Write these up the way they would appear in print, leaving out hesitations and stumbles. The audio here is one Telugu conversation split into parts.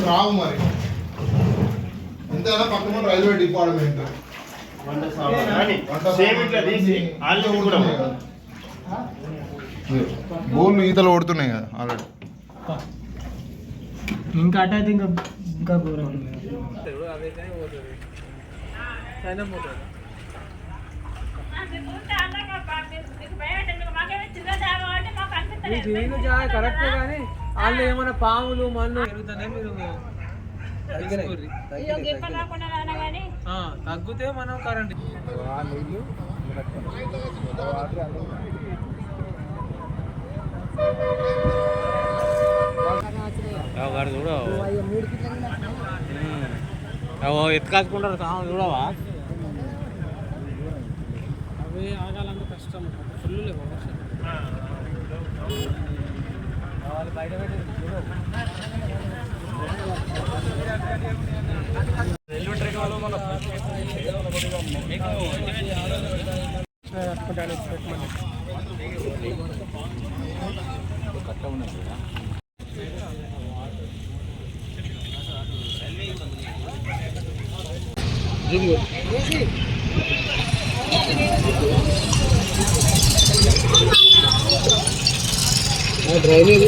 రావు మరి ఇంతేనా పక్కన రైల్వే డిపార్ట్మెంట్ బోర్లు ఈతలు కొడుతున్నాయి కదా ఆల్రెడీ. ఇంకా అటు అయితే ఇంకా ఘోరం. కరెక్టే కానీ వాళ్ళు ఏమైనా పాములు మన్ను పెరుగుతానే మీరు తగ్గితే మనం కరెంట్ చూడ ఎత్తుకాసుకుంటారు చూడవా అవి ఆగాలంటే కష్టం ఫుల్ లేవు బయట రైల్వే ట్రాక్ వాళ్ళు మన కట్ట ఉన్నది డ్రైనేజ్.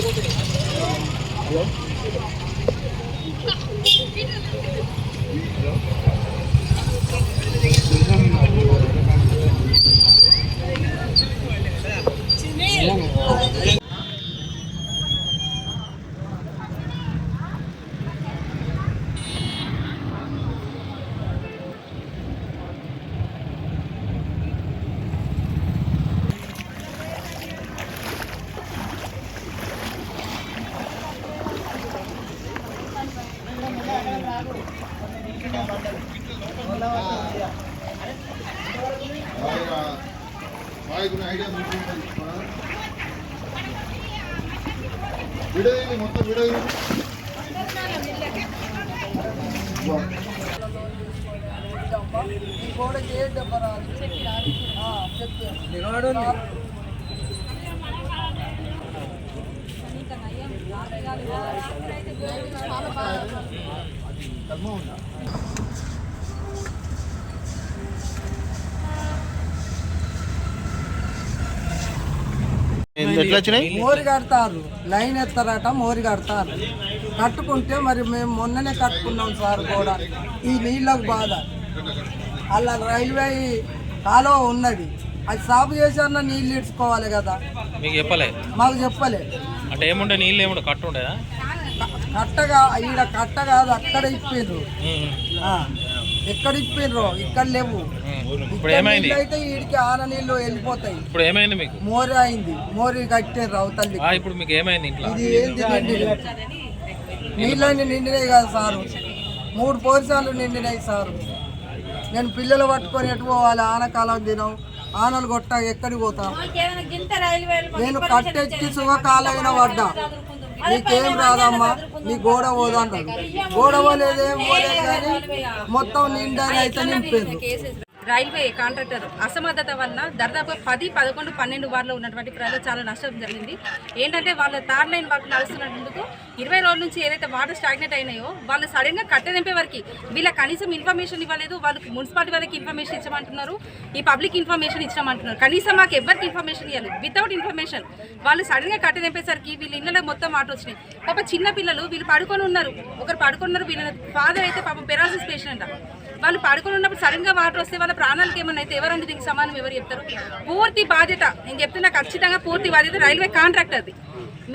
హలో మొత్తం వీడియో మోరి కడతారు, లైన్ ఎత్తారట, మోరి కడతారు. కట్టుకుంటే మరి మేము మొన్ననే కట్టుకున్నాం సార్ కూడా. ఈ నీళ్ళకు బాధ అలా రైల్వే కాలువ ఉన్నది, అది సాగు చేసన్నా నీళ్ళు ఇడ్చుకోవాలి కదా. మీకు చెప్పలే? మాకు చెప్పలే. అంటే ఏముంటే నీళ్ళు ఏముంటే కట్టు ఉండేదా? కట్టగా ఈడ కట్ట కాదు, అక్కడ ఇప్పిండ్రు. ఎక్కడ ఇప్పిండ్రు, ఇక్కడ లేవు. అయితే వీడికి ఆన నీళ్ళు వెళ్ళిపోతాయి. ఇప్పుడు ఏమైంది మీకు? మోరి అయింది, మోరి కట్టారు అవతల్లి. ఇప్పుడు మీకు ఏమైంది? ఇది ఏంది నీళ్ళని నిండినాయి కదా సారు, 3 పోరిసాలు నిండినాయి సారు. నేను పిల్లలు పట్టుకొని ఎటు పోవాలి? ఆనకాలం దినం ఆనలు కొట్టా ఎక్కడికి పోతా? నేను కట్టెక్కి సుఖకాలైన పడ్డా. నీకేం రాదమ్మా, నీ గోడ పోదంటారు. గోడ పోలేదేం పోలేదు కానీ మొత్తం నిండాని అయితే నింపారు. రైల్వే కాంట్రాక్టర్ అసమర్థత వల్ల దాదాపు 10, 11, 12 వార్లో ఉన్నటువంటి ప్రజలు చాలా నష్టం జరిగింది. ఏంటంటే వాళ్ళ థర్డ్ లైన్ వర్క్ నడుస్తున్నందుకు 20 రోజుల నుంచి ఏదైతే వాటర్ స్టాగ్నేట్ అయినాయో వాళ్ళు సడన్గా కట్టెదింపే వరకు వీళ్ళకి కనీసం ఇన్ఫర్మేషన్ ఇవ్వలేదు. వాళ్ళకి మున్సిపాలిటీ వాళ్ళకి ఇన్ఫర్మేషన్ ఇచ్చామంటున్నారు, ఈ పబ్లిక్ ఇన్ఫర్మేషన్ ఇచ్చామంటున్నారు. కనీసం మాకు ఎవరికి ఇన్ఫర్మేషన్ ఇవ్వాలి. వితౌట్ ఇన్ఫర్మేషన్ వాళ్ళు సడన్గా కట్టెదింపేసరికి వీళ్ళ ఇళ్ళలో మొత్తం వాటర్ వచ్చినాయి. పాప చిన్న పిల్లలు వీళ్ళు పడుకొని ఉన్నారు, ఒకరు పడుకొని ఉన్నారు. వీళ్ళ ఫాదర్ అయితే పాపం పెరాలసిస్ పేషెంట్. వాళ్ళు పడుకొని ఉన్నప్పుడు సడన్గా వాటర్ వస్తే వాళ్ళ ప్రాణాలకు ఏమన్నా అయితే ఎవరంటే దీనికి సమానం ఎవరు చెప్తారు? పూర్తి బాధ్యత నేను చెప్తున్నా, ఖచ్చితంగా పూర్తి బాధ్యత రైల్వే కాంట్రాక్టర్ది.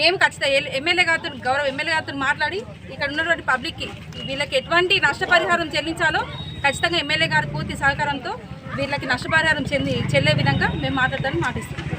మేము ఖచ్చితంగా ఎమ్మెల్యే గారితో, గౌరవ ఎమ్మెల్యే గారితో మాట్లాడి ఇక్కడ ఉన్నటువంటి పబ్లిక్కి వీళ్ళకి ఎటువంటి నష్టపరిహారం చెల్లించాలో ఖచ్చితంగా ఎమ్మెల్యే గారి పూర్తి సహకారంతో వీళ్ళకి నష్టపరిహారం చెల్లే విధంగా మేము మాట్లాడతామని మాటిస్తున్నాం.